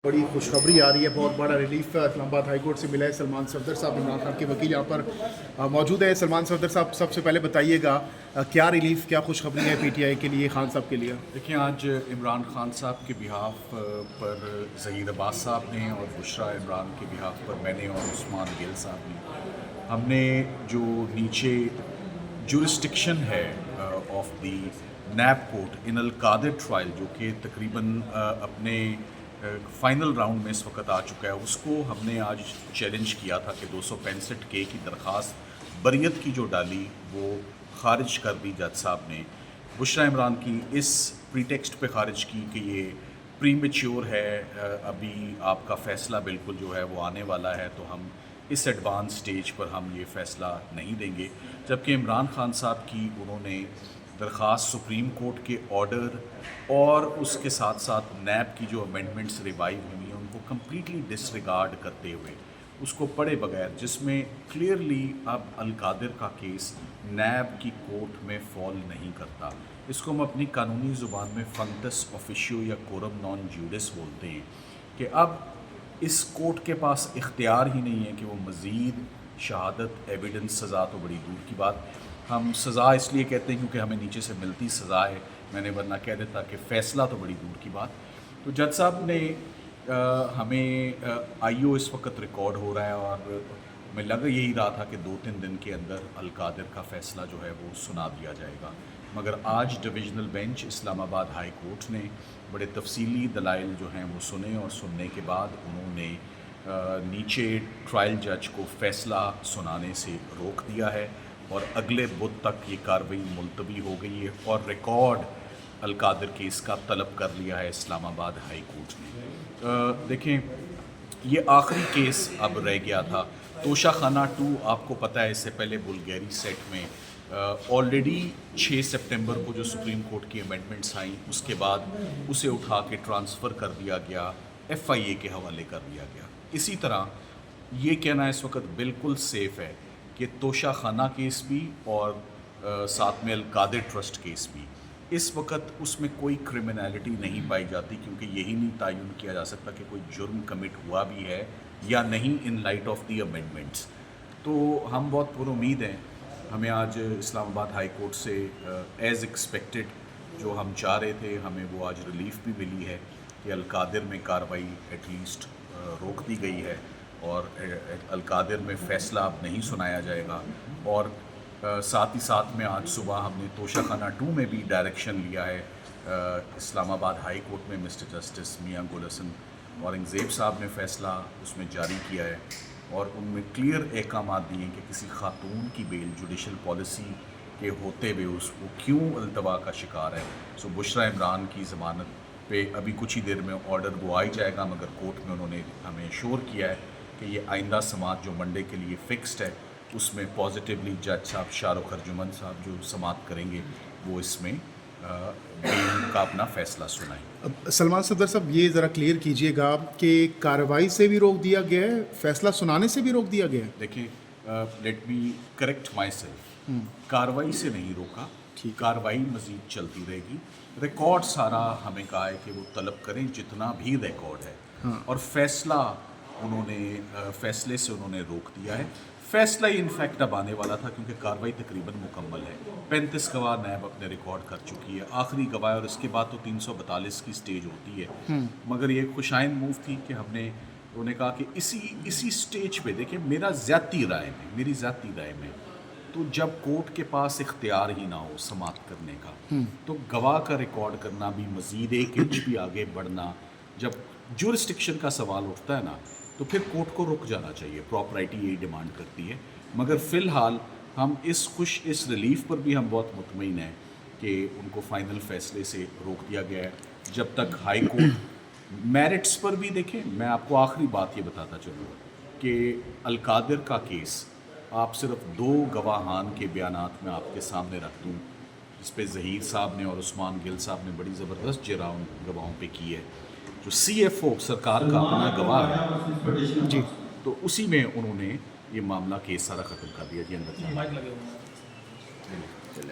बड़ी खुशखबरी आ रही है, बहुत बड़ा रिलीफ इस्लामाबाद हाई कोर्ट से मिला है। सलमान सफदर साहब इमरान खान के वकील यहाँ पर मौजूद है। सलमान सफदर साहब, सबसे पहले बताइएगा क्या रिलीफ, क्या खुशखबरी है पीटीआई के लिए, खान साहब के लिए? देखिए, आज इमरान खान साहब के बिहाफ पर ज़हीर अब्बास साहब ने और बुशरा इमरान के बिहाफ पर मैंने और उस्मान गिल साहब ने, हमने जो नीचे जुरिस्डिक्शन है of the NAB court in Al Qadir trial, जो कि तकरीबन अपने फ़ाइनल राउंड में इस वक्त आ चुका है, उसको हमने आज चैलेंज किया था कि 265 के की दरख्वास्त बरियत की जो डाली वो ख़ारिज कर दी जज साहब ने। बुशरा इमरान की इस प्रीटेक्स्ट पे ख़ारिज की कि ये प्रीमेच्योर है, अभी आपका फ़ैसला बिल्कुल जो है वो आने वाला है, तो हम इस एडवांस स्टेज पर हम ये फ़ैसला नहीं देंगे। जबकि इमरान खान साहब की उन्होंने दरख्वास्त सुप्रीम कोर्ट के ऑर्डर और उसके साथ साथ नैब की जो अमेंडमेंट्स रिवाइव हुई हैं उनको कम्प्लीटली डिसरिगार्ड करते हुए उसको पढ़े बगैर, जिसमें क्लियरली अब अल कादिर का केस नैब की कोर्ट में फॉल नहीं करता, इसको हम अपनी कानूनी ज़ुबान में फंक्टस ऑफिशियो या कोरम नॉन ज्यूडिस बोलते हैं, कि अब इस कोर्ट के पास इख्तियार ही नहीं है कि वो मज़ीद शहादत, एविडेंस, सज़ा तो बड़ी दूर की बात, हम सज़ा इसलिए कहते हैं क्योंकि हमें नीचे से मिलती सज़ा है, मैंने वरना कह देता कि फ़ैसला तो बड़ी दूर की बात। तो जज साहब ने हमें आईओ इस वक्त रिकॉर्ड हो रहा है और मैं लग यही रहा था कि 2-3 दिन के अंदर अल कादिर का फ़ैसला जो है वो सुना दिया जाएगा, मगर आज divisional bench Islamabad high court ने बड़े तफसीली दलाइल जो हैं वो सुने और सुनने के बाद उन्होंने नीचे ट्रायल जज को फ़ैसला सुनाने से रोक दिया है और अगले बुध तक ये कार्रवाई मुलतवी हो गई है और रिकॉर्ड अल कादिर केस का तलब कर लिया है इस्लामाबाद हाई कोर्ट ने। देखें, ये आखिरी केस अब रह गया था। तोशाखाना 2 आपको पता है, इससे पहले बुल्गारी सेट में ऑलरेडी 6 सितंबर को जो सुप्रीम कोर्ट की अमेंडमेंट्स आई, उसके बाद उसे उठा के ट्रांसफ़र कर दिया गया, FIA के हवाले कर दिया गया। इसी तरह ये कहना इस वक्त बिल्कुल सेफ़ है कि तोशाखाना केस भी और साथ में अल कादिर ट्रस्ट केस भी, इस वक्त उसमें कोई क्रिमिनलिटी नहीं पाई जाती, क्योंकि यही नहीं तयन किया जा सकता कि कोई जुर्म कमिट हुआ भी है या नहीं in light of the amendments. तो हम बहुत पुरुमीद हैं, हमें आज इस्लामाबाद हाई कोर्ट से एज़ एक्सपेक्टेड जो हम चाह रहे थे, हमें वो आज रिलीफ भी मिली है कि अल कादिर में कार्रवाई एटलीस्ट रोक दी गई है और अल कादिर में फ़ैसला अब नहीं सुनाया जाएगा। और साथ ही साथ में आज सुबह हमने तोशाखाना 2 में भी डायरेक्शन लिया है इस्लामाबाद हाई कोर्ट में, मिस्टर जस्टिस मियां गुल हसन औरंगज़ेब साहब ने फ़ैसला उसमें जारी किया है और उनमें क्लियर अहकाम दिए हैं कि किसी खातून की बेल जुडिशल पॉलिसी के होते हुए उसको क्यों अल्तवा का शिकार है। सो बुशरा इमरान की ज़मानत पे अभी कुछ ही देर में ऑर्डर वो आ ही जाएगा, मगर कोर्ट में उन्होंने हमें श्योर किया है कि ये आइंदा समात जो मंडे के लिए फ़िक्स्ड है उसमें पॉजिटिवली जज साहब शाहरुख अर्जुमन साहब जो समात करेंगे वो इसमें बेल का अपना फ़ैसला सुनाएंगे। सलमान सफदर साहब, ये ज़रा क्लियर कीजिएगा कि कार्रवाई से भी रोक दिया गया है, फ़ैसला सुनाने से भी रोक दिया गया है? देखिए, let me correct my self, कार्रवाई से नहीं रोका, कार्रवाई मज़ीद चलती रहेगी। रिकॉर्ड सारा हमें कहा है कि वो तलब करें जितना भी रिकॉर्ड है, और फ़ैसला उन्होंने फ़ैसले से उन्होंने रोक दिया है। फ़ैसला ही इनफैक्ट अब आने वाला था क्योंकि कार्रवाई तकरीबन मुकम्मल है। 35 गवाह नैब अपने रिकॉर्ड कर चुकी है, आखिरी गवाह, और इसके बाद तो 342 की स्टेज होती है। मगर ये खुशाइन मूव थी कि हमने उन्होंने कहा कि इसी स्टेज पे, देखिए मेरी ज़ाती राय में तो जब कोर्ट के पास इख्तियार ही ना हो समात करने का, तो गवाह का रिकॉर्ड करना भी, मज़ीद 1 इंच भी आगे बढ़ना, जब जुरिस्डिक्शन का सवाल उठता है ना, तो फिर कोर्ट को रुक जाना चाहिए। प्रॉपराइटी यही डिमांड करती है। मगर फ़िलहाल हम इस रिलीफ पर भी हम बहुत मुतमईन हैं कि उनको फ़ाइनल फ़ैसले से रोक दिया गया है जब तक हाई कोर्ट मेरिट्स पर भी। देखें, मैं आपको आखिरी बात ये बताता चलूँ कि अल कादिर का केस आप सिर्फ 2 गवाहान के बयानात में आपके सामने रख दूँ, जिस पे ज़हीर साहब ने और उस्मान गिल साहब ने बड़ी ज़बरदस्त जरा उन गवाहों पे की है। जो CFO सरकार का अपना गवाह है जी, तो उसी में उन्होंने ये मामला केस सारा ख़त्म कर दिया जी। अंदर